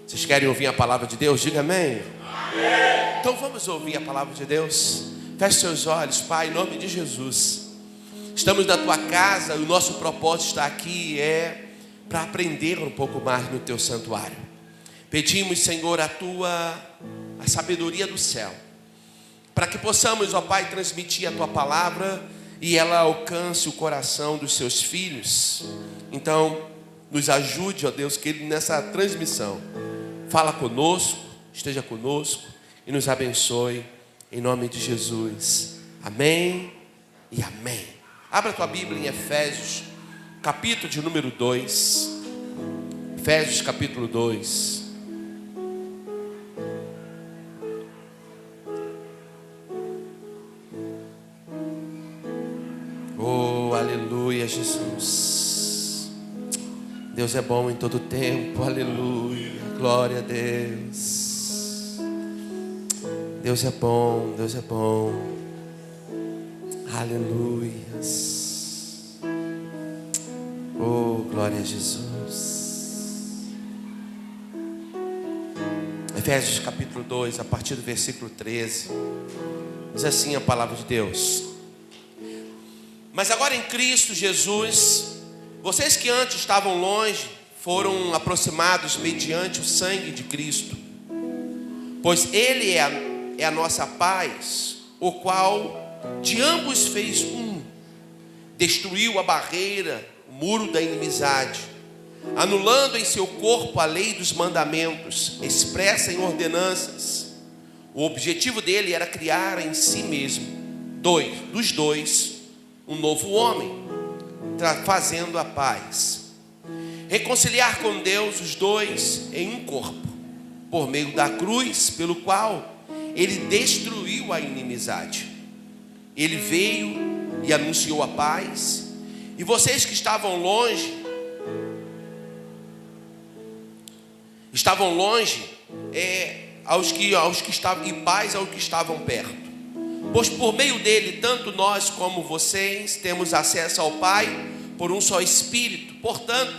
Vocês querem ouvir a palavra de Deus? Diga amém. Amém. Então vamos ouvir a palavra de Deus. Feche seus olhos, Pai, em nome de Jesus. Estamos na tua casa e o nosso propósito está aqui para aprender um pouco mais no teu santuário. Pedimos, Senhor, a sabedoria do céu, para que possamos, ó Pai, transmitir a tua palavra e ela alcance o coração dos seus filhos. Então, nos ajude, ó Deus, que nessa transmissão fala conosco, esteja conosco e nos abençoe, em nome de Jesus. Amém e amém. Abra a tua Bíblia em Efésios, capítulo de número 2. Efésios, capítulo 2. Oh, aleluia, Jesus. Deus é bom em todo tempo, aleluia, glória a Deus. Deus é bom, Deus é bom, aleluia. Oh, glória a Jesus. Efésios capítulo 2, a partir do versículo 13, diz assim a palavra de Deus: mas agora em Cristo Jesus, vocês que antes estavam longe, foram aproximados mediante o sangue de Cristo, pois Ele é a nossa paz, o qual de ambos fez um, destruiu a barreira, o muro da inimizade, anulando em seu corpo a lei dos mandamentos, expressa em ordenanças. O objetivo dele era criar em si mesmo, dos dois, um novo homem, fazendo a paz, reconciliar com Deus os dois em um corpo, por meio da cruz, pelo qual ele destruiu a inimizade. Ele veio e anunciou a paz, e vocês que estavam longe, aos que estavam em paz aos que estavam perto. Pois por meio dele, tanto nós como vocês temos acesso ao Pai por um só Espírito. Portanto,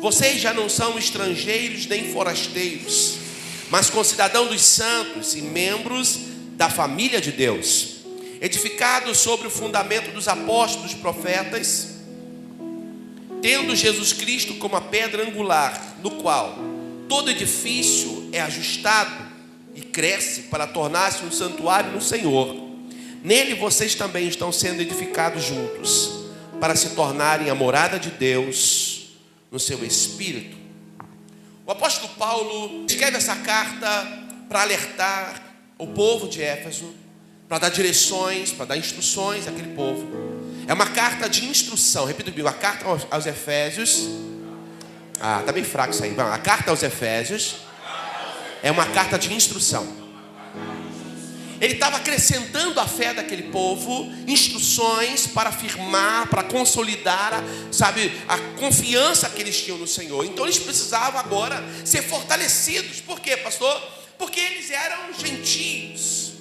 vocês já não são estrangeiros nem forasteiros, mas concidadãos dos santos e membros da família de Deus, edificados sobre o fundamento dos apóstolos e profetas, tendo Jesus Cristo como a pedra angular, no qual todo edifício é ajustado e cresce para tornar-se um santuário no Senhor. Nele vocês também estão sendo edificados juntos, para se tornarem a morada de Deus no seu Espírito. O apóstolo Paulo escreve essa carta para alertar o povo de Éfeso, para dar direções, para dar instruções àquele povo. É uma carta de instrução. Repito comigo, a carta aos Efésios. Está bem fraco isso aí. A carta aos Efésios é uma carta de instrução. Ele estava acrescentando à fé daquele povo instruções para afirmar, para consolidar, a confiança que eles tinham no Senhor. Então eles precisavam agora ser fortalecidos. Por quê, pastor? Porque eles eram gentios.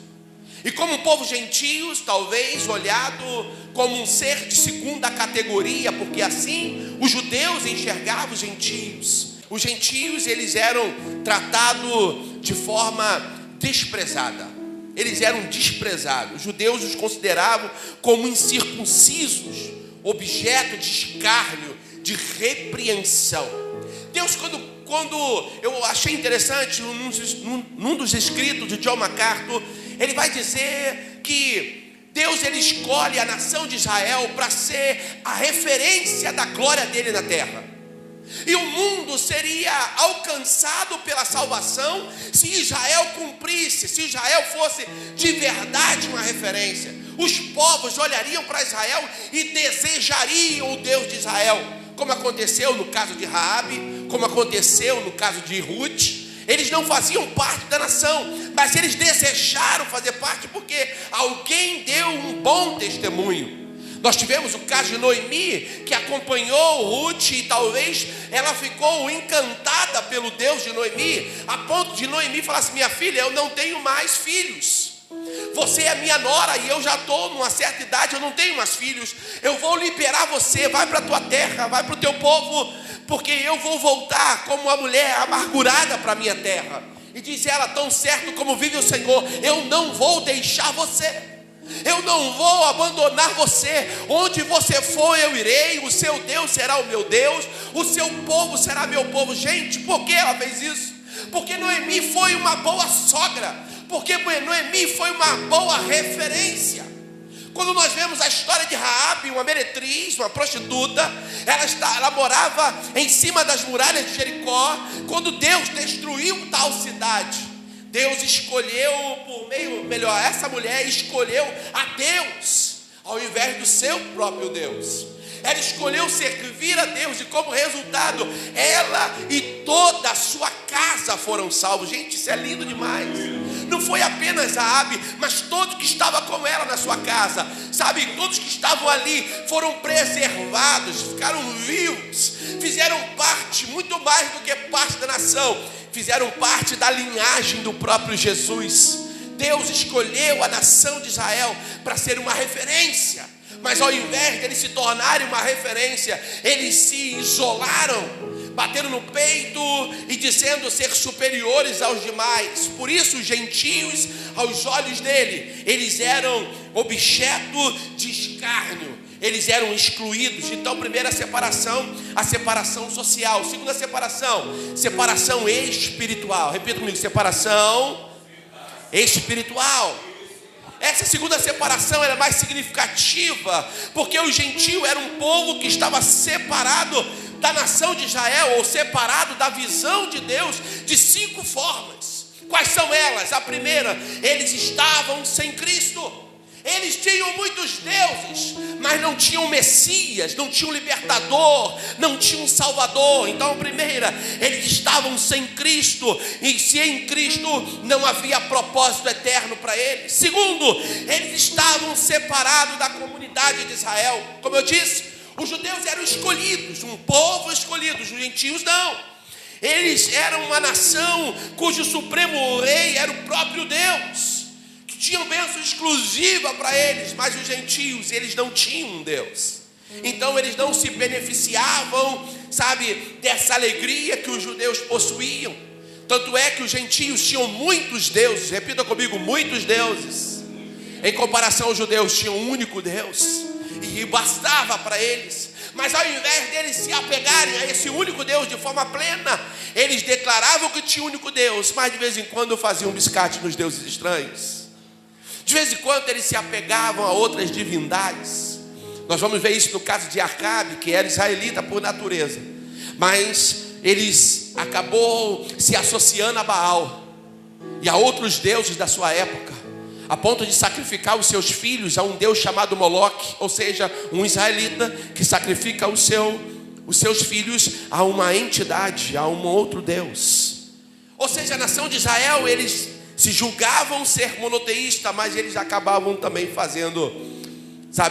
E como um povo gentios, talvez olhado como um ser de segunda categoria, porque assim os judeus enxergavam os gentios. Os gentios, eles eram tratados de forma desprezada. Eles eram desprezados. Os judeus os consideravam como incircuncisos, objeto de escárnio, de repreensão. Deus, quando eu achei interessante, num dos escritos de John MacArthur, ele vai dizer que Deus, ele escolhe a nação de Israel para ser a referência da glória dele na terra. E o mundo seria alcançado pela salvação se Israel cumprisse, se Israel fosse de verdade uma referência. Os povos olhariam para Israel e desejariam o Deus de Israel, como aconteceu no caso de Raabe, como aconteceu no caso de Ruth. Eles não faziam parte da nação, mas eles desejaram fazer parte porque alguém deu um bom testemunho. Nós tivemos o caso de Noemi, que acompanhou Ruth e talvez ela ficou encantada pelo Deus de Noemi, a ponto de Noemi falar assim: minha filha, eu não tenho mais filhos. Você é minha nora e eu já estou numa certa idade, eu não tenho mais filhos. Eu vou liberar você, vai para a tua terra, vai para o teu povo, porque eu vou voltar como uma mulher amargurada para a minha terra. E diz ela: tão certo como vive o Senhor, eu não vou deixar você. Eu não vou abandonar você. Onde você for eu irei. O seu Deus será o meu Deus. O seu povo será meu povo. Gente, por que ela fez isso? Porque Noemi foi uma boa sogra. Porque Noemi foi uma boa referência. Quando nós vemos a história de Raabe, uma meretriz, uma prostituta, ela morava em cima das muralhas de Jericó. Quando Deus destruiu tal cidade, Deus escolheu essa mulher escolheu a Deus, ao invés do seu próprio Deus. Ela escolheu servir a Deus e como resultado, ela e toda a sua casa foram salvos. Gente, isso é lindo demais. Não foi apenas Raabe, mas todos que estavam com ela na sua casa, sabe, todos que estavam ali foram preservados, ficaram vivos, fizeram parte, muito mais do que parte da nação, fizeram parte da linhagem do próprio Jesus. Deus escolheu a nação de Israel para ser uma referência, mas ao invés de eles se tornarem uma referência, eles se isolaram, bateram no peito e dizendo ser superiores aos demais. Por isso os gentios, aos olhos dele, eles eram objeto de escárnio, eles eram excluídos. Então, primeira separação, a separação social. Segunda separação espiritual. Repita comigo: separação espiritual. Essa segunda separação era mais significativa, porque o gentio era um povo que estava separado da nação de Israel, ou separado da visão de Deus, de 5 formas. Quais são elas? A primeira, eles estavam sem Cristo. Eles tinham muitos deuses, mas não tinham Messias, não tinham libertador, não tinham Salvador. Então, a primeira, eles estavam sem Cristo, e se em Cristo não havia propósito eterno para eles. Segundo, eles estavam separados da comunidade de Israel. Como eu disse, os judeus eram escolhidos, um povo escolhido, os gentios não. Eles eram uma nação cujo supremo rei era o próprio Deus, tinham bênção exclusiva para eles, mas os gentios, eles não tinham um Deus. Então eles não se beneficiavam, sabe, dessa alegria que os judeus possuíam. Tanto é que os gentios tinham muitos deuses. Repita comigo: muitos deuses. Em comparação aos judeus, tinham um único Deus, e bastava para eles. Mas ao invés deles se apegarem a esse único Deus de forma plena, eles declaravam que tinha um único Deus, mas de vez em quando faziam um biscate nos deuses estranhos. De vez em quando eles se apegavam a outras divindades. Nós vamos ver isso no caso de Acabe, que era israelita por natureza, mas eles acabou se associando a Baal e a outros deuses da sua época, a ponto de sacrificar os seus filhos a um deus chamado Moloque, ou seja, um israelita que sacrifica os seus filhos a uma entidade, a um outro deus. Ou seja, a nação de Israel, eles se julgavam ser monoteísta, mas eles acabavam também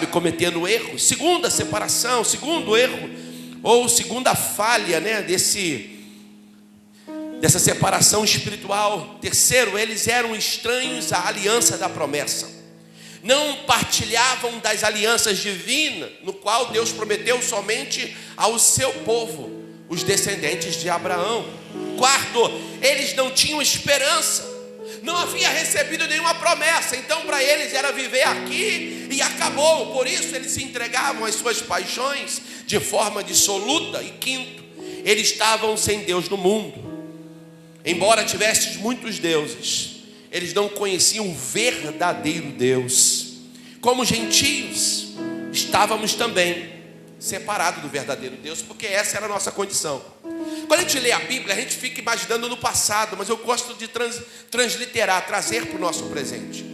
cometendo erros. Segunda separação, segundo erro, ou segunda falha, dessa separação espiritual. Terceiro, eles eram estranhos à aliança da promessa. Não partilhavam das alianças divinas, no qual Deus prometeu somente ao seu povo, os descendentes de Abraão. Quarto, eles não tinham esperança. Não havia recebido nenhuma promessa, então para eles era viver aqui e acabou. Por isso eles se entregavam às suas paixões de forma dissoluta. E quinto, eles estavam sem Deus no mundo. Embora tivessem muitos deuses, eles não conheciam o verdadeiro Deus. Como gentios, estávamos também separados do verdadeiro Deus, porque essa era a nossa condição. Quando a gente lê a Bíblia, a gente fica imaginando no passado, mas eu gosto de transliterar, trazer para o nosso presente.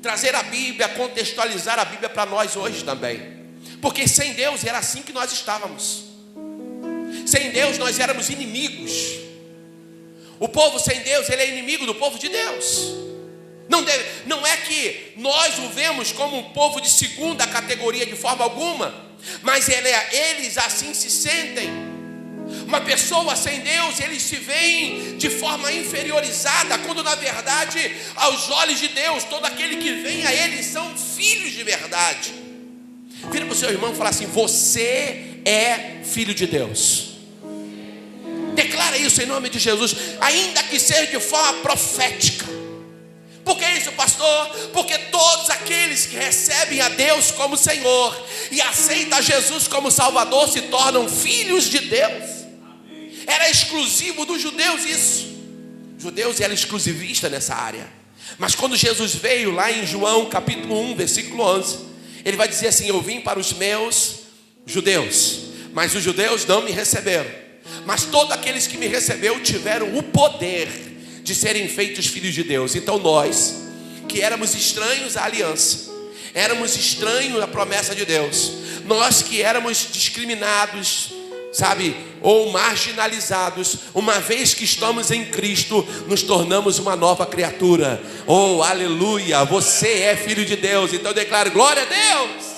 Trazer a Bíblia, contextualizar a Bíblia para nós hoje também. Porque sem Deus era assim que nós estávamos. Sem Deus nós éramos inimigos. O povo sem Deus, ele é inimigo do povo de Deus. Não é que nós o vemos como um povo de segunda categoria de forma alguma, mas eles assim se sentem. Uma pessoa sem Deus, eles se veem de forma inferiorizada, quando na verdade, aos olhos de Deus, todo aquele que vem a Ele são filhos de verdade. Vira para o seu irmão e fala assim: você é filho de Deus. Declara isso em nome de Jesus, ainda que seja de forma profética. Por que isso, pastor? Porque todos aqueles que recebem a Deus como Senhor e aceitam Jesus como Salvador se tornam filhos de Deus. Era exclusivo dos judeus isso. Os judeus eram exclusivistas nessa área. Mas quando Jesus veio lá em João capítulo 1, versículo 11, ele vai dizer assim: eu vim para os meus judeus, mas os judeus não me receberam. Mas todos aqueles que me receberam tiveram o poder de serem feitos filhos de Deus. Então nós, que éramos estranhos à aliança, éramos estranhos à promessa de Deus, nós que éramos discriminados, sabe, ou marginalizados, uma vez que estamos em Cristo, nos tornamos uma nova criatura. Oh, aleluia, você é filho de Deus. Então eu declaro, glória a Deus.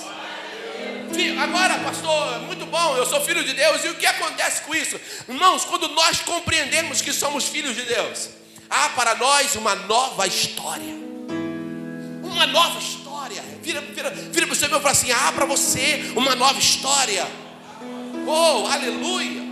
Agora, pastor, muito bom, eu sou filho de Deus. E o que acontece com isso? Irmãos, quando nós compreendemos que somos filhos de Deus, há para nós uma nova história. Uma nova história. Vira para o seu irmão e fala assim: há para você uma nova história. Oh, aleluia.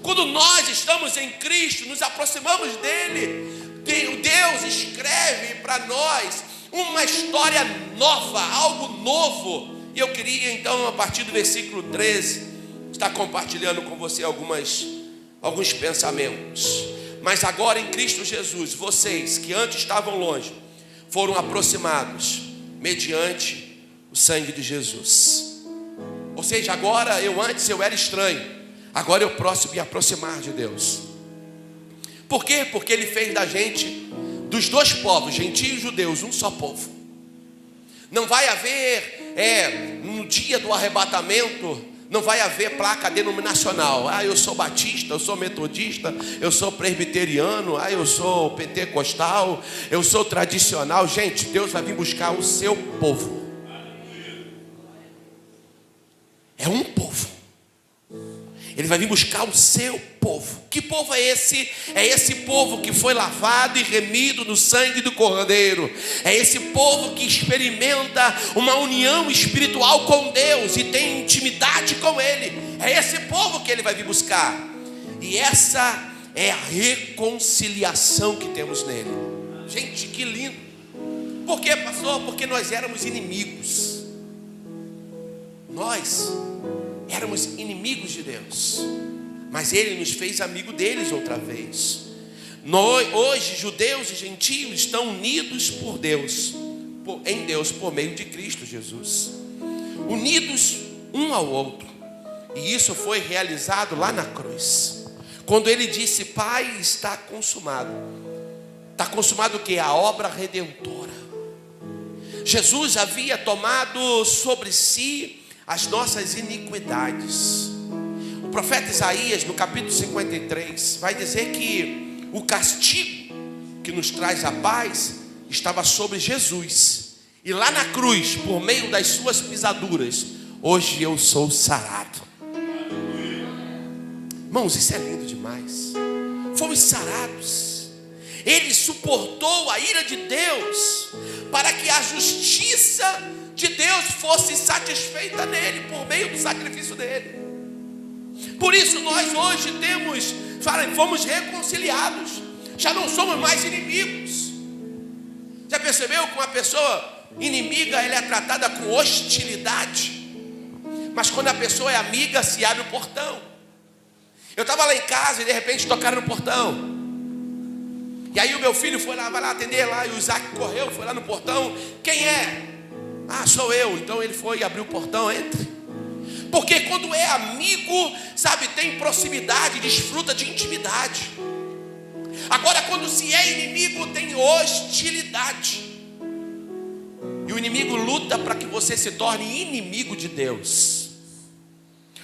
Quando nós estamos em Cristo, nos aproximamos dele, Deus escreve para nós uma história nova, algo novo. E eu queria então, a partir do versículo 13, estar compartilhando com você alguns pensamentos. Mas agora em Cristo Jesus, vocês que antes estavam longe, foram aproximados mediante o sangue de Jesus. Ou seja, agora antes eu era estranho, agora eu posso me aproximar de Deus. Por quê? Porque Ele fez da gente, dos dois povos, gentios e judeus, um só povo. Não vai haver, no dia do arrebatamento, não vai haver placa denominacional. Ah, eu sou batista, eu sou metodista, eu sou presbiteriano, ah, eu sou pentecostal, eu sou tradicional. Gente, Deus vai vir buscar o seu povo. É um povo. Ele vai vir buscar o seu povo. Que povo é esse? É esse povo que foi lavado e remido no sangue do Cordeiro. É esse povo que experimenta uma união espiritual com Deus e tem intimidade com Ele. É esse povo que Ele vai vir buscar. E essa é a reconciliação que temos nele. Gente, que lindo. Por quê, pastor? Porque nós éramos inimigos. Nós éramos inimigos de Deus, mas Ele nos fez amigo deles outra vez. Nós, hoje, judeus e gentios estão unidos por Deus, em Deus, por meio de Cristo Jesus, unidos um ao outro. E isso foi realizado lá na cruz, quando Ele disse: Pai, está consumado. Está consumado o que? A obra redentora. Jesus havia tomado sobre si as nossas iniquidades. O profeta Isaías, no capítulo 53, vai dizer que o castigo que nos traz a paz estava sobre Jesus. E lá na cruz, por meio das suas pisaduras, hoje eu sou sarado. Irmãos, isso é lindo demais. Fomos sarados. Ele suportou a ira de Deus para que a justiça de Deus fosse satisfeita nele, por meio do sacrifício dele. Por isso nós hoje fomos reconciliados. Já não somos mais inimigos. Já percebeu que uma pessoa inimiga, ela é tratada com hostilidade, mas quando a pessoa é amiga, se abre o portão. Eu estava lá em casa e de repente tocaram no portão. E aí o meu filho vai lá atender lá, e o Isaac correu, foi lá no portão. Quem é? Ah, sou eu. Então ele foi e abriu o portão, entre. Porque quando é amigo, sabe, tem proximidade, desfruta de intimidade. Agora quando se é inimigo, tem hostilidade. E o inimigo luta para que você se torne inimigo de Deus.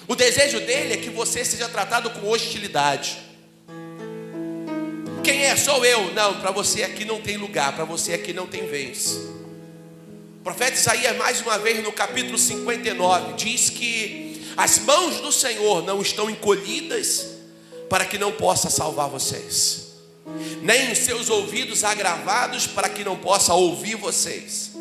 O desejo dele é que você seja tratado com hostilidade. Quem é? Sou eu. Não, para você aqui não tem lugar, para você aqui não tem vez. O profeta Isaías, mais uma vez, no capítulo 59, diz que as mãos do Senhor não estão encolhidas para que não possa salvar vocês, nem os seus ouvidos agravados para que não possa ouvir vocês,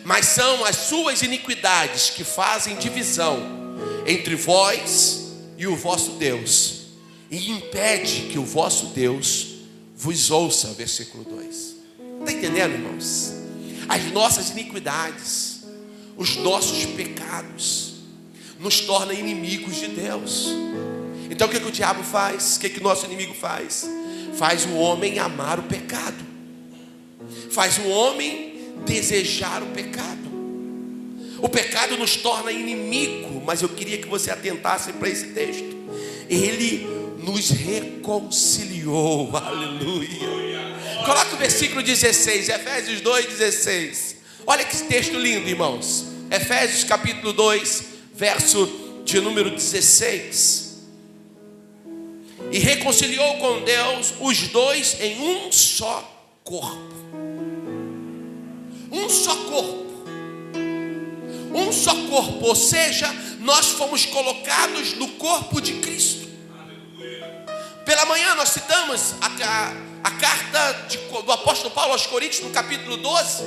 mas são as suas iniquidades que fazem divisão entre vós e o vosso Deus, e impede que o vosso Deus vos ouça. Versículo 2. Está entendendo, irmãos? As nossas iniquidades, os nossos pecados nos tornam inimigos de Deus. Então o que o diabo faz? O que o nosso inimigo faz? Faz o homem amar o pecado, faz o homem desejar o pecado. O pecado nos torna inimigo, mas eu queria que você atentasse para esse texto. Ele nos reconciliou, aleluia. Coloca o versículo 16, Efésios 2,16. Olha que texto lindo, irmãos. Efésios capítulo 2, verso de número 16. E reconciliou com Deus os dois em um só corpo. Um só corpo. Um só corpo, ou seja, nós fomos colocados no corpo de Cristo. Pela manhã nós citamos a carta do apóstolo Paulo aos Coríntios, no capítulo 12,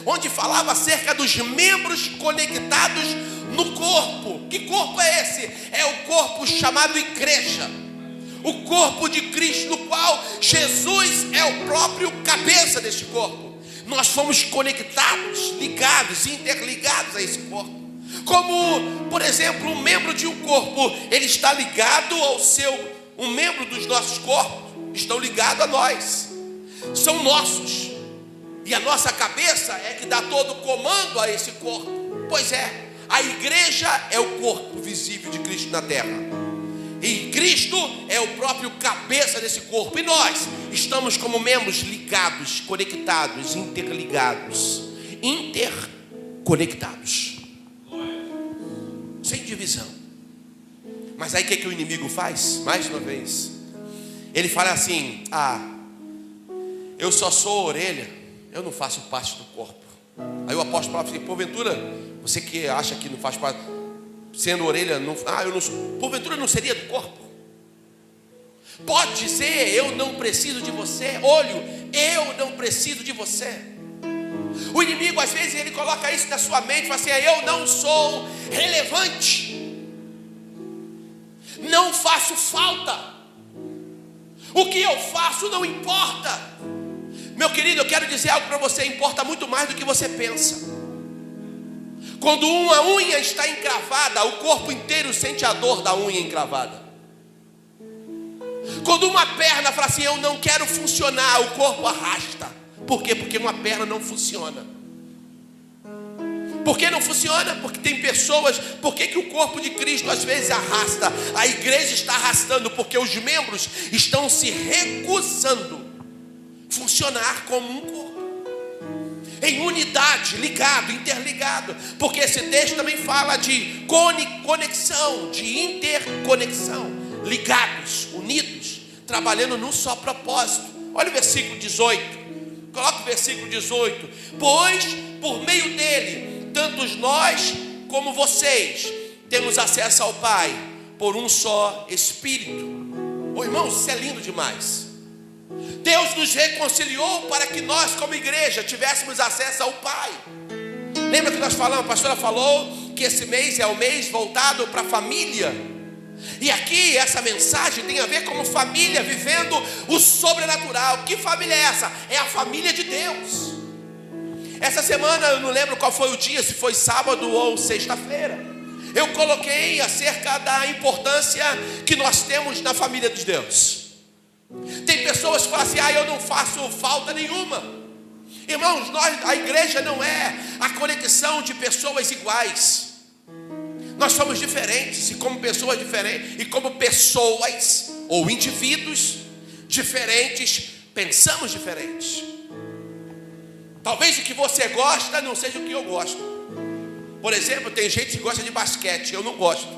onde falava acerca dos membros conectados no corpo. Que corpo é esse? É o corpo chamado igreja, o corpo de Cristo, no qual Jesus é o próprio cabeça deste corpo. Nós fomos conectados, ligados, interligados a esse corpo. Como, por exemplo, um membro de um corpo, ele está ligado ao um membro dos nossos corpos estão ligados a nós, são nossos, e a nossa cabeça é que dá todo o comando a esse corpo. Pois é, a igreja é o corpo visível de Cristo na terra, e Cristo é o próprio cabeça desse corpo, e nós estamos como membros ligados, conectados, interconectados, sem divisão. Mas aí o que o inimigo faz? Mais uma vez, ele fala assim: eu só sou a orelha, eu não faço parte do corpo. Aí o apóstolo fala assim: porventura, você que acha que não faz parte, sendo orelha, eu não sou, porventura não seria do corpo? Pode dizer: eu não preciso de você. Olho, eu não preciso de você. O inimigo às vezes ele coloca isso na sua mente, fala assim: eu não sou relevante, não faço falta, o que eu faço não importa. Meu querido, eu quero dizer algo para você: importa muito mais do que você pensa. Quando uma unha está encravada, o corpo inteiro sente a dor da unha encravada. Quando uma perna fala assim: eu não quero funcionar, o corpo arrasta. Por quê? Porque uma perna não funciona. Por que não funciona? Porque tem pessoas. Por que o corpo de Cristo às vezes arrasta? A igreja está arrastando porque os membros estão se recusando funcionar como um corpo, em unidade, ligado, interligado. Porque esse texto também fala de conexão, de interconexão, ligados, unidos, trabalhando num só propósito. Olha o versículo 18. Coloca o versículo 18. Pois por meio dele tanto nós como vocês temos acesso ao Pai por um só Espírito. Oh, irmãos, isso é lindo demais. Deus nos reconciliou para que nós, como igreja, tivéssemos acesso ao Pai. Lembra que nós falamos, a pastora falou que esse mês é o mês voltado para a família. E aqui essa mensagem tem a ver com família vivendo o sobrenatural. Que família é essa? É a família de Deus. Essa semana, eu não lembro qual foi o dia, se foi sábado ou sexta-feira, eu coloquei acerca da importância que nós temos na família de Deus. Tem pessoas que falam assim: eu não faço falta nenhuma. Irmãos, a igreja não é a conexão de pessoas iguais. Nós somos diferentes, e como pessoas diferentes, e como pessoas ou indivíduos diferentes, pensamos diferentes. Talvez o que você gosta não seja o que eu gosto. Por exemplo, tem gente que gosta de basquete, eu não gosto.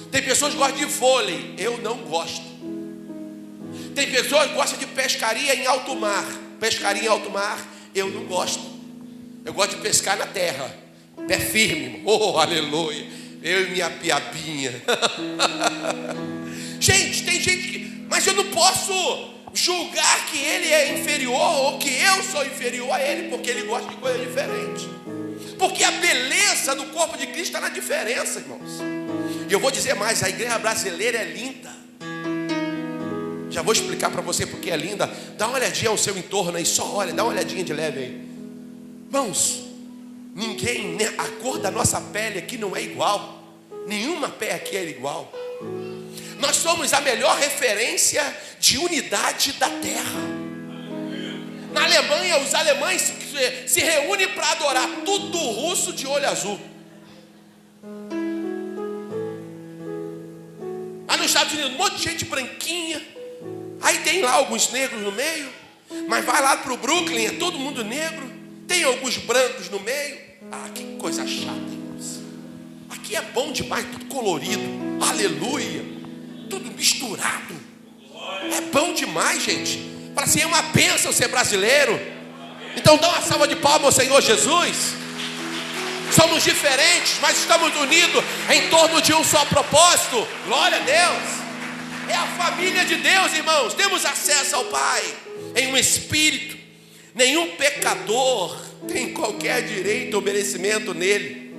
Tem pessoas que gostam de vôlei, eu não gosto. Tem pessoas que gostam de pescaria em alto mar. Pescaria em alto mar, eu não gosto. Eu gosto de pescar na terra, pé firme. Oh, aleluia. Eu e minha piabinha. Gente, tem gente que... Mas eu não posso julgar que ele é inferior ou que eu sou inferior a ele, porque ele gosta de coisa diferente. Porque a beleza do corpo de Cristo está na diferença, irmãos. E eu vou dizer mais, a igreja brasileira é linda. Já vou explicar para você porque é linda. Dá uma olhadinha ao seu entorno aí, só olha, dá uma olhadinha de leve aí. Irmãos, ninguém, né, a cor da nossa pele aqui não é igual. Nenhuma pele aqui é igual. Nós somos a melhor referência de unidade da terra. Na Alemanha, os alemães se reúnem para adorar, tudo russo de olho azul. Lá nos Estados Unidos, um monte de gente branquinha. Aí tem lá alguns negros no meio. Mas vai lá para o Brooklyn, é todo mundo negro. Tem alguns brancos no meio. Ah, que coisa chata, irmãos. Aqui é bom demais, tudo colorido. Aleluia. Tudo misturado. É bom demais, gente. Fala assim, é uma bênção ser brasileiro. Então dá uma salva de palmas ao Senhor Jesus. Somos diferentes, mas estamos unidos em torno de um só propósito. Glória a Deus. É a família de Deus, irmãos. Temos acesso ao Pai em um espírito. Nenhum pecador tem qualquer direito ou merecimento nele.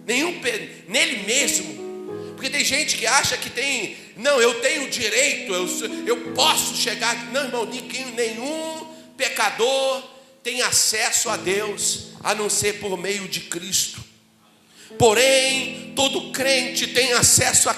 Nele mesmo. Porque tem gente que acha que tem, não, eu tenho direito, eu posso chegar. Não, irmão, nenhum pecador tem acesso a Deus, a não ser por meio de Cristo. Porém, todo crente tem acesso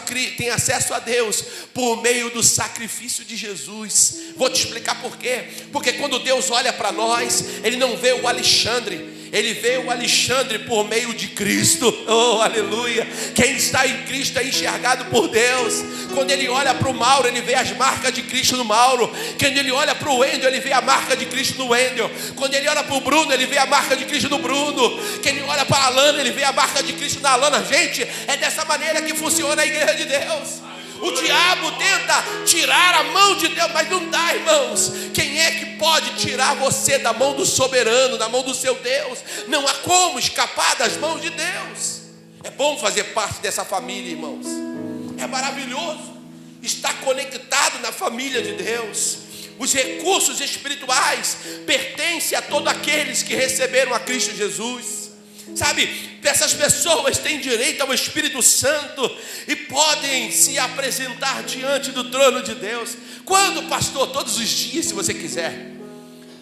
a Deus por meio do sacrifício de Jesus. Vou te explicar por quê. Porque quando Deus olha para nós, Ele não vê o Alexandre, Ele vê o Alexandre por meio de Cristo. Oh, aleluia. Quem está em Cristo é enxergado por Deus. Quando Ele olha para o Mauro, Ele vê as marcas de Cristo no Mauro. Quando Ele olha para o Wendel, Ele vê a marca de Cristo no Wendel. Quando Ele olha para o Bruno, Ele vê a marca de Cristo no Bruno. Quando Ele olha para a Alana, Ele vê a marca de Cristo na Alana. Gente, é dessa maneira que funciona a igreja de Deus. O diabo tenta tirar a mão de Deus, mas não dá, irmãos. Quem é que pode tirar você da mão do soberano, da mão do seu Deus? Não há como escapar das mãos de Deus. É bom fazer parte dessa família, irmãos. É maravilhoso estar conectado na família de Deus. Os recursos espirituais pertencem a todos aqueles que receberam a Cristo Jesus. Sabe, essas pessoas têm direito ao Espírito Santo e podem se apresentar diante do trono de Deus. Quando, pastor? Todos os dias, se você quiser.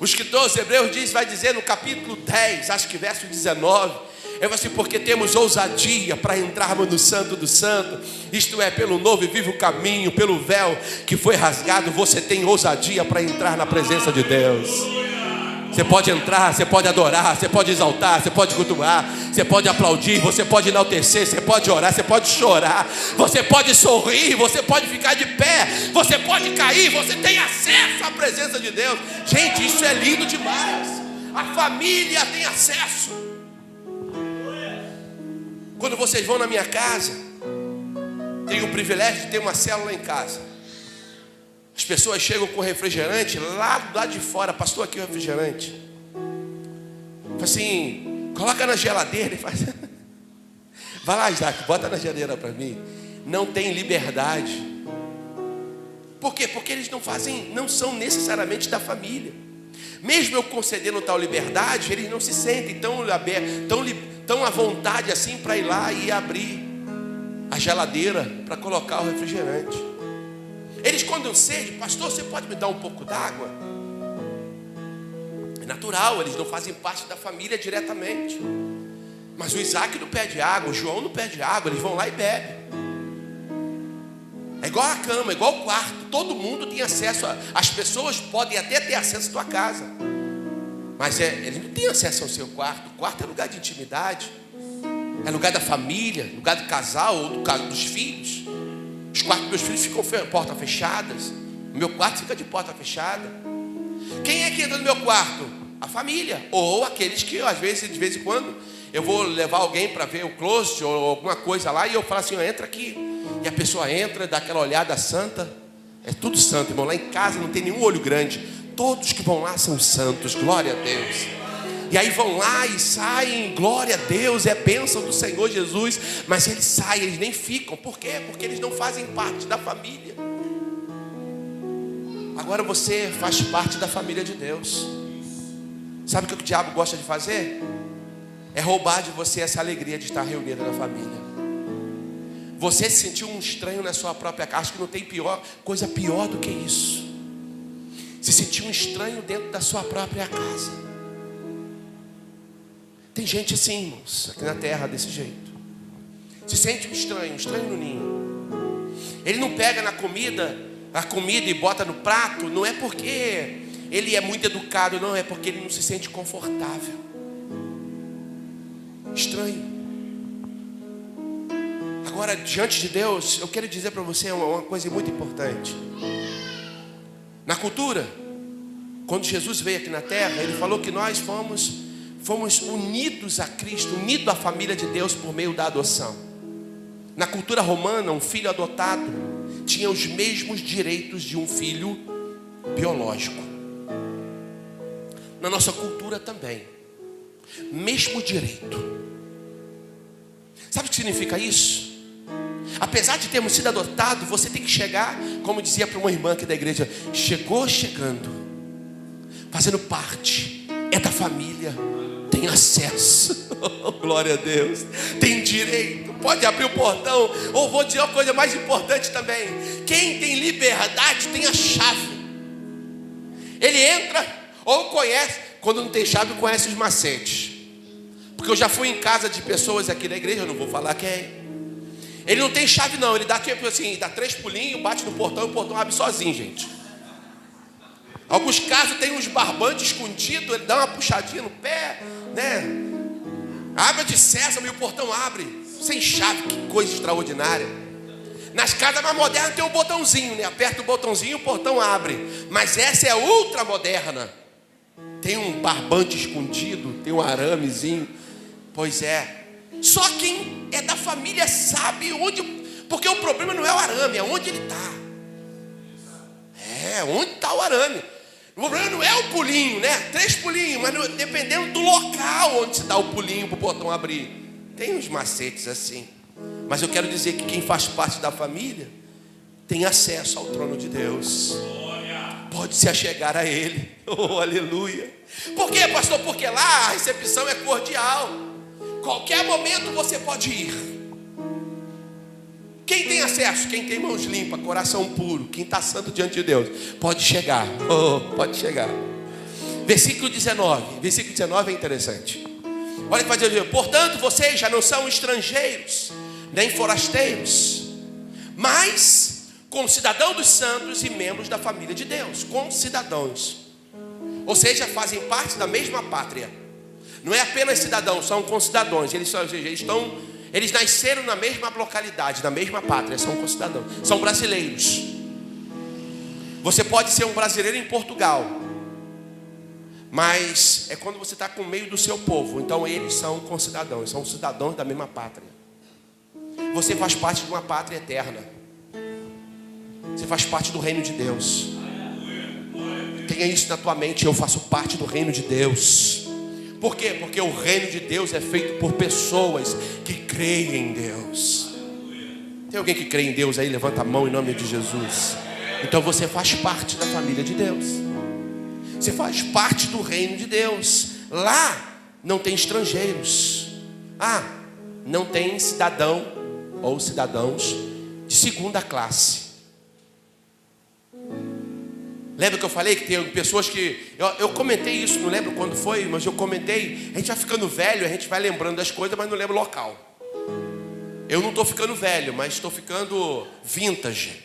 O escritor aos Hebreus vai dizer no capítulo 10, acho que verso 19, é assim, porque temos ousadia para entrarmos no Santo do Santo, isto é, pelo novo e vivo caminho, pelo véu que foi rasgado. Você tem ousadia para entrar na presença de Deus. Você pode entrar, você pode adorar, você pode exaltar, você pode cultuar, você pode aplaudir, você pode enaltecer, você pode orar, você pode chorar, você pode sorrir, você pode ficar de pé, você pode cair, você tem acesso à presença de Deus. Gente, isso é lindo demais. A família tem acesso. Quando vocês vão na minha casa, tenho o privilégio de ter uma célula em casa. As pessoas chegam com refrigerante lá de fora. Pastor, aqui o refrigerante. Fala assim, coloca na geladeira e faz. Vai lá, Isaac, bota na geladeira para mim. Não tem liberdade. Por quê? Porque eles não são necessariamente da família. Mesmo eu concedendo tal liberdade, eles não se sentem tão à vontade assim para ir lá e abrir a geladeira para colocar o refrigerante. Eles, quando eu sede, pastor, você pode me dar um pouco d'água? É natural, eles não fazem parte da família diretamente. Mas o Isaac não pede água, o João não pede água, eles vão lá e bebem. É igual a cama, é igual o quarto. Todo mundo tem acesso, as pessoas podem até ter acesso à tua casa. Mas eles não têm acesso ao seu quarto. O quarto é lugar de intimidade. É lugar da família, lugar do casal ou dos filhos. Os quartos dos meus filhos ficam portas fechadas. O meu quarto fica de porta fechada. Quem é que entra no meu quarto? A família. Ou aqueles que, às vezes, de vez em quando, eu vou levar alguém para ver o closet ou alguma coisa lá, e eu falo assim, entra aqui. E a pessoa entra, dá aquela olhada santa. É tudo santo, irmão. Lá em casa não tem nenhum olho grande. Todos que vão lá são santos. Glória a Deus. E aí vão lá e saem, glória a Deus, é bênção do Senhor Jesus. Mas eles saem, eles nem ficam. Por quê? Porque eles não fazem parte da família. Agora você faz parte da família de Deus. Sabe o que o diabo gosta de fazer? é roubar de você essa alegria de estar reunida na família. Você se sentiu um estranho na sua própria casa. Acho que não tem coisa pior do que isso. Se sentir um estranho dentro da sua própria casa. Tem gente assim, irmãos, aqui na terra desse jeito. Se sente um estranho no ninho. Ele não pega a comida e bota no prato. Não é porque ele é muito educado, não. É porque ele não se sente confortável. Estranho. Agora, diante de Deus, eu quero dizer para você uma coisa muito importante. Na cultura, quando Jesus veio aqui na terra, ele falou que nós fomos unidos a Cristo, unidos à família de Deus por meio da adoção. Na cultura romana, um filho adotado tinha os mesmos direitos de um filho biológico. Na nossa cultura também, mesmo direito. Sabe o que significa isso? Apesar de termos sido adotados, você tem que chegar, como dizia para uma irmã aqui da igreja, chegando, fazendo parte, é da família, tem acesso, glória a Deus, tem direito, pode abrir o portão. Ou vou dizer uma coisa mais importante também: quem tem liberdade tem a chave. Ele entra ou conhece, quando não tem chave, conhece os macetes. Porque eu já fui em casa de pessoas aqui na igreja, eu não vou falar quem. Ele não tem chave não, ele dá assim, dá 3 pulinhos, bate no portão e o portão abre sozinho, gente. Alguns casos tem uns barbantes escondidos, ele dá uma puxadinha no pé, né? Água de sésamo e o portão abre, sem chave, que coisa extraordinária. Nas casas mais modernas tem um botãozinho, né? Aperta o botãozinho e o portão abre. Mas essa é ultra moderna. Tem um barbante escondido, tem um aramezinho. Pois é. Só quem é da família sabe onde. Porque o problema não é o arame, é onde ele está. É, onde está o arame. O problema não é o pulinho, né? 3 pulinhos, mas dependendo do local onde se dá o pulinho para o portão abrir. Tem uns macetes assim. Mas eu quero dizer que quem faz parte da família tem acesso ao trono de Deus. Pode se achegar a Ele. Oh, aleluia. Por quê, pastor? Porque lá a recepção é cordial. Qualquer momento você pode ir. Quem tem acesso? Quem tem mãos limpas, coração puro, quem está santo diante de Deus, pode chegar. Oh, pode chegar. Versículo 19. Versículo 19 é interessante. Olha que vai dizer: portanto, vocês já não são estrangeiros, nem forasteiros, mas concidadãos dos santos e membros da família de Deus. Concidadãos. Ou seja, fazem parte da mesma pátria. Não é apenas cidadãos, são concidadãos. Eles nasceram na mesma localidade, na mesma pátria, são concidadãos. São brasileiros. Você pode ser um brasileiro em Portugal, mas é quando você está com o meio do seu povo. Então eles são concidadãos, são cidadãos da mesma pátria. Você faz parte de uma pátria eterna. Você faz parte do reino de Deus. Tenha isso na tua mente: eu faço parte do reino de Deus. Por quê? Porque o reino de Deus é feito por pessoas que creem em Deus. Tem alguém que crê em Deus aí? Levanta a mão em nome de Jesus. Então você faz parte da família de Deus. Você faz parte do reino de Deus. Lá não tem estrangeiros. Não tem cidadão ou cidadãos de segunda classe. Lembra que eu falei que tem pessoas que... Eu comentei isso, não lembro quando foi, mas eu comentei. A gente vai ficando velho, a gente vai lembrando das coisas, mas não lembra o local. Eu não estou ficando velho, mas estou ficando vintage.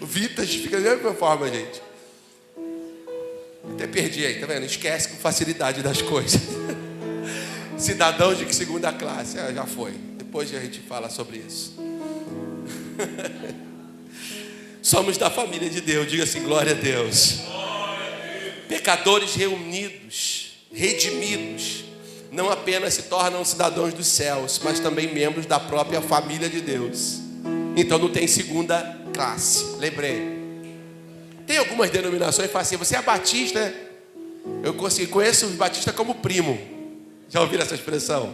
O vintage fica da mesma forma, gente. Até perdi aí, tá vendo? Esquece com facilidade das coisas. Cidadão de segunda classe, já foi. Depois a gente fala sobre isso. Somos da família de Deus, diga assim: glória a Deus. Pecadores reunidos, redimidos, não apenas se tornam cidadãos dos céus, mas também membros da própria família de Deus. Então não tem segunda classe. Lembrei. Tem algumas denominações que falam assim: você é batista, né? Eu conheço os batistas como primo. Já ouviram essa expressão?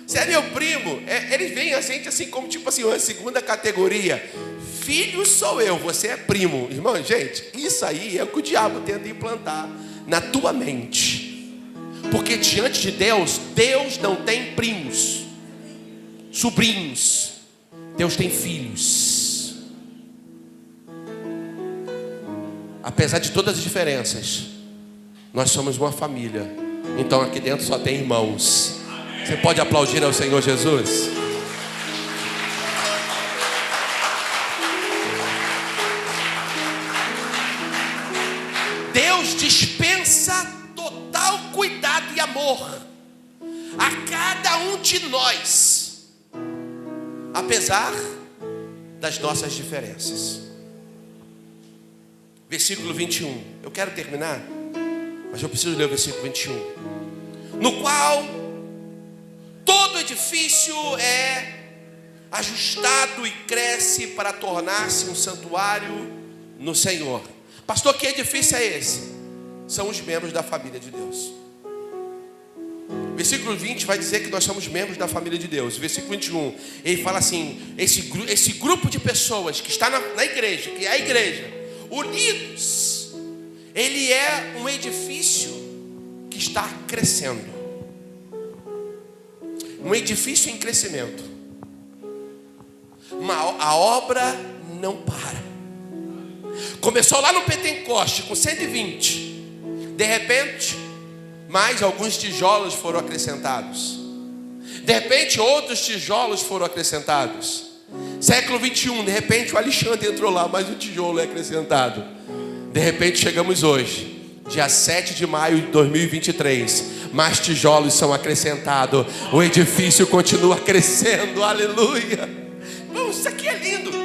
Você é meu primo. Eles veem a gente assim como tipo assim, uma segunda categoria. Filho sou eu, você é primo. Irmão, gente, isso aí é o que o diabo tenta implantar na tua mente. Porque diante de Deus, Deus não tem primos, sobrinhos. Deus tem filhos. Apesar de todas as diferenças, nós somos uma família. Então aqui dentro só tem irmãos. Você pode aplaudir ao Senhor Jesus? Deus dispensa total cuidado e amor a cada um de nós, apesar das nossas diferenças. Versículo 21. Eu quero terminar, mas eu preciso ler o versículo 21. No qual todo edifício é ajustado e cresce para tornar-se um santuário no Senhor. Pastor, que edifício é esse? São os membros da família de Deus. Versículo 20 vai dizer que nós somos membros da família de Deus. Versículo 21, ele fala assim: esse grupo de pessoas que está na igreja, que é a igreja, unidos, ele é um edifício que está crescendo. Um edifício em crescimento. A obra não para. Começou lá no Pentecoste com 120. De repente, mais alguns tijolos foram acrescentados. De repente, outros tijolos foram acrescentados. Século 21, de repente o Alexandre entrou lá, mais um tijolo é acrescentado. De repente chegamos hoje, dia 7 de maio de 2023. Mais tijolos são acrescentados. O edifício continua crescendo, aleluia. Irmãos, isso aqui é lindo.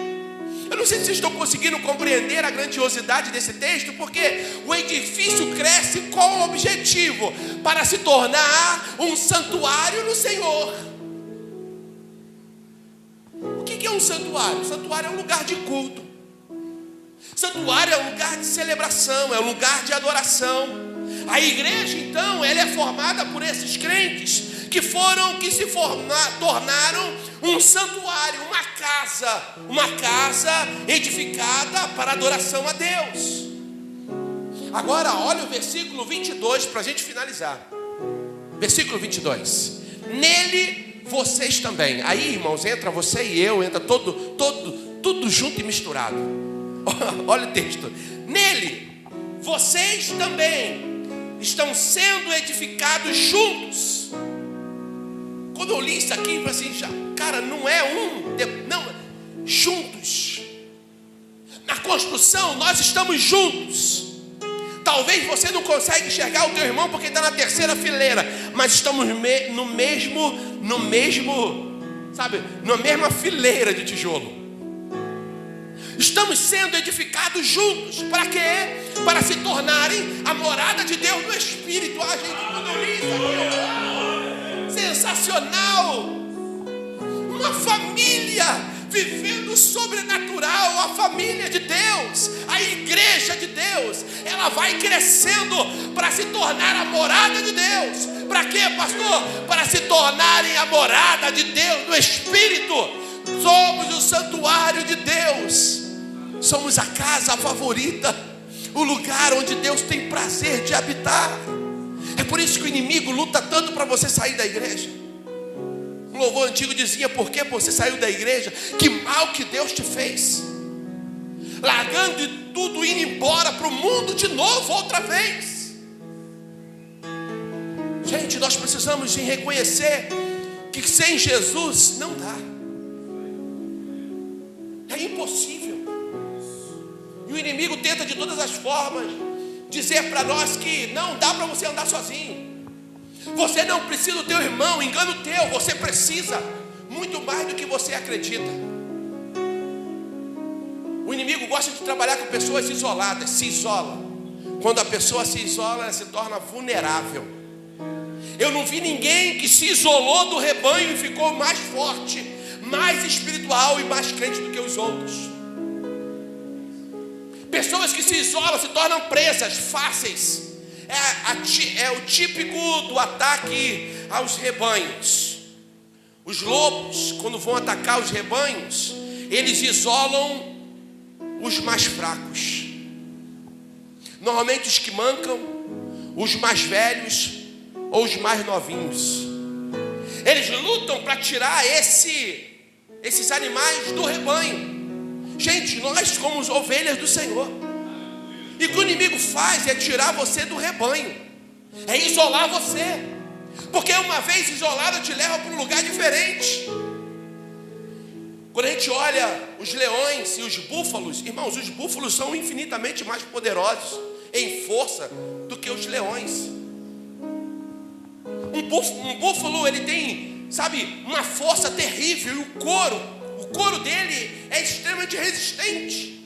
Eu não sei se vocês estão conseguindo compreender a grandiosidade desse texto, porque o edifício cresce com o objetivo para se tornar um santuário no Senhor. O que é um santuário? Santuário é um lugar de culto. Santuário é um lugar de celebração, é um lugar de adoração. A igreja, então, ela é formada por esses crentes que se tornaram um santuário, uma casa edificada para adoração a Deus. Agora, olha o versículo 22 para a gente finalizar. Versículo 22. Nele vocês também. Aí, irmãos, entra você e eu, entra tudo junto e misturado. Olha o texto. Nele vocês também estão sendo edificados juntos. Quando eu li isso aqui, eu falei assim, cara, não é juntos. Na construção nós estamos juntos. Talvez você não consiga enxergar o teu irmão porque está na terceira fileira, mas estamos no mesmo, sabe, na mesma fileira de tijolo. Estamos sendo edificados juntos. Para quê? Para se tornarem a morada de Deus no Espírito. A gente, quando eu li isso aqui, sensacional. Uma família vivendo o sobrenatural, a família de Deus, a igreja de Deus, ela vai crescendo para se tornar a morada de Deus. Para quê, pastor? Para se tornarem a morada de Deus no Espírito. Somos o santuário de Deus. Somos a casa favorita, o lugar onde Deus tem prazer de habitar. É por isso que o inimigo luta tanto para você sair da igreja. O louvor antigo dizia: por que você saiu da igreja? Que mal que Deus te fez. Largando de tudo, indo embora para o mundo de novo outra vez. Gente, nós precisamos de reconhecer que sem Jesus não dá. É impossível. E o inimigo tenta de todas as formas dizer para nós que não dá para você andar sozinho. Você não precisa do teu irmão, engano teu. Você precisa muito mais do que você acredita. O inimigo gosta de trabalhar com pessoas isoladas, se isola. Quando a pessoa se isola, ela se torna vulnerável. Eu não vi ninguém que se isolou do rebanho e ficou mais forte, mais espiritual e mais crente do que os outros. Pessoas que se isolam se tornam presas fáceis. É o típico do ataque aos rebanhos. Os lobos, quando vão atacar os rebanhos, eles isolam os mais fracos. Normalmente os que mancam, os mais velhos, ou os mais novinhos. Eles lutam para tirar esses animais do rebanho. Gente, nós somos ovelhas do Senhor. E o que o inimigo faz é tirar você do rebanho, é isolar você, porque uma vez isolado te leva para um lugar diferente. Quando a gente olha os leões e os búfalos, irmãos, os búfalos são infinitamente mais poderosos em força do que os leões. Um búfalo, ele tem, sabe, uma força terrível, e o couro dele é extremamente resistente.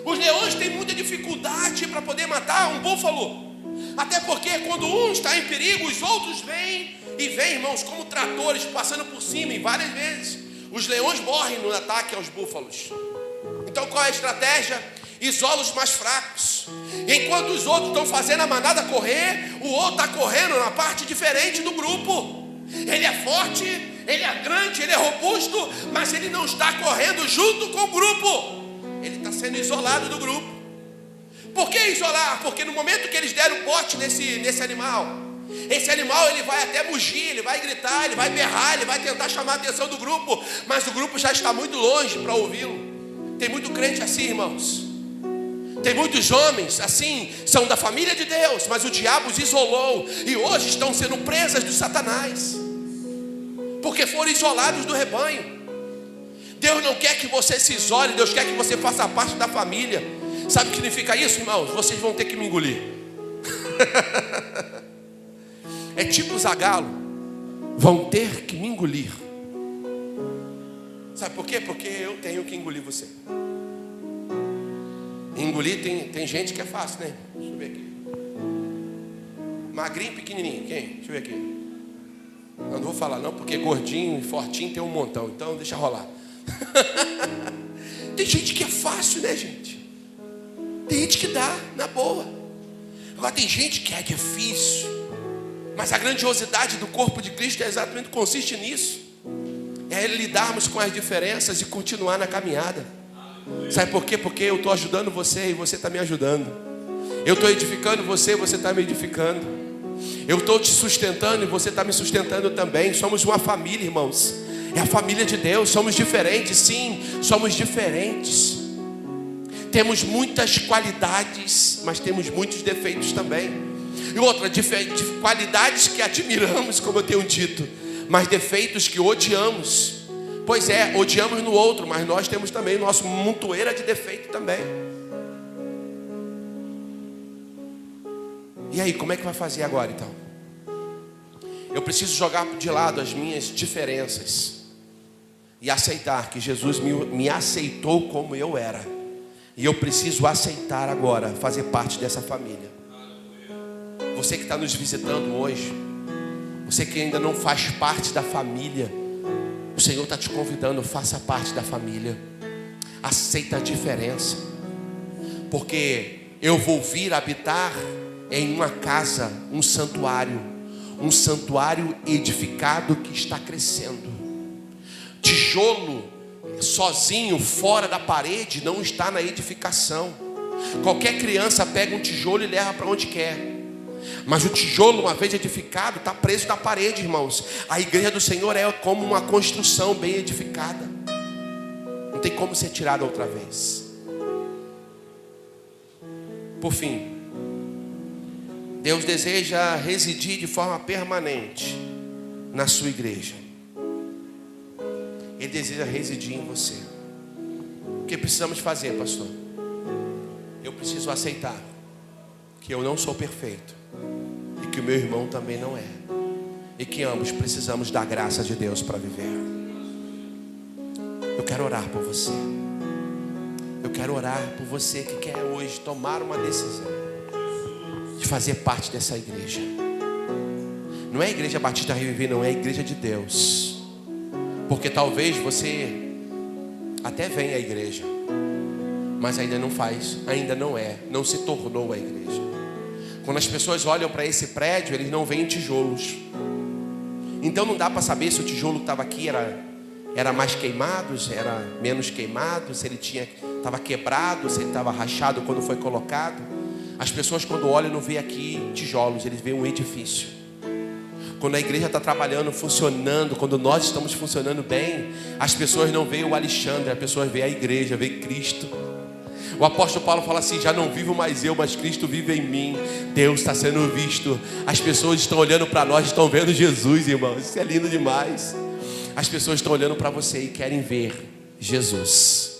Os leões têm muita dificuldade para poder matar um búfalo, até porque quando um está em perigo, os outros vêm, irmãos, como tratores passando por cima, e várias vezes os leões morrem no ataque aos búfalos. Então qual é a estratégia? Isola os mais fracos. Enquanto os outros estão fazendo a manada correr, o outro está correndo na parte diferente do grupo. Ele é forte, ele é grande, ele é robusto, mas ele não está correndo junto com o grupo. Ele está sendo isolado do grupo. Por que isolar? Porque no momento que eles deram o bote nesse animal, esse animal ele vai até mugir, ele vai gritar, ele vai berrar, ele vai tentar chamar a atenção do grupo, mas o grupo já está muito longe para ouvi-lo. Tem muito crente assim, irmãos. Tem muitos homens assim, são da família de Deus, mas o diabo os isolou e hoje estão sendo presas do Satanás, porque foram isolados do rebanho. Deus não quer que você se isole, Deus quer que você faça parte da família. Sabe o que significa isso, irmãos? Vocês vão ter que me engolir. É tipo Zagalo, vão ter que me engolir. Sabe por quê? Porque eu tenho que engolir você. Engolir tem gente que é fácil, né? Deixa eu ver aqui. Magrinho, pequenininho, quem? Deixa eu ver aqui. Eu não vou falar não, porque gordinho e fortinho tem um montão, então deixa rolar. Tem gente que é fácil, né, gente? Tem gente que dá, na boa. Agora tem gente que é difícil. Mas a grandiosidade do corpo de Cristo é exatamente consiste nisso. É lidarmos com as diferenças e continuar na caminhada. Sabe por quê? Porque eu estou ajudando você e você está me ajudando. Eu estou edificando você e você está me edificando. Eu estou te sustentando e você está me sustentando também. Somos uma família, irmãos. É a família de Deus. Somos diferentes, sim, somos diferentes. Temos muitas qualidades, mas temos muitos defeitos também. E outra, qualidades que admiramos, como eu tenho dito, mas defeitos que odiamos. Pois é, odiamos no outro, mas nós temos também nosso montoeira de defeito também. E aí, como é que vai fazer agora então? Eu preciso jogar de lado as minhas diferenças e aceitar que Jesus me aceitou como eu era. E eu preciso aceitar agora fazer parte dessa família. Você que está nos visitando hoje, você que ainda não faz parte da família, o Senhor está te convidando, faça parte da família. Aceita a diferença. Porque eu vou vir habitar em uma casa, um santuário edificado que está crescendo. Tijolo sozinho, fora da parede, não está na edificação. Qualquer criança pega um tijolo e leva para onde quer. Mas o tijolo, uma vez edificado, está preso na parede, irmãos. A igreja do Senhor é como uma construção bem edificada. Não tem como ser tirada outra vez. Por fim, Deus deseja residir de forma permanente na sua igreja. Ele deseja residir em você. O que precisamos fazer, pastor? Eu preciso aceitar que eu não sou perfeito e que o meu irmão também não é, e que ambos precisamos da graça de Deus para viver. Eu quero orar por você. Eu quero orar por você que quer hoje tomar uma decisão de fazer parte dessa igreja. Não é a Igreja Batista Reviver, não, é a igreja de Deus. Porque talvez você até venha à igreja, mas ainda não faz, ainda não é, não se tornou a igreja. Quando as pessoas olham para esse prédio, eles não veem tijolos. Então não dá para saber se o tijolo que estava aqui era mais queimado, se era menos queimado, se ele estava quebrado, se ele estava rachado quando foi colocado. As pessoas quando olham não veem aqui tijolos, eles veem um edifício. Quando a igreja está trabalhando, funcionando, quando nós estamos funcionando bem, as pessoas não veem o Alexandre, as pessoas veem a igreja, veem Cristo. O apóstolo Paulo fala assim: já não vivo mais eu, mas Cristo vive em mim. Deus está sendo visto. As pessoas estão olhando para nós, estão vendo Jesus, irmãos. Isso é lindo demais. As pessoas estão olhando para você e querem ver Jesus.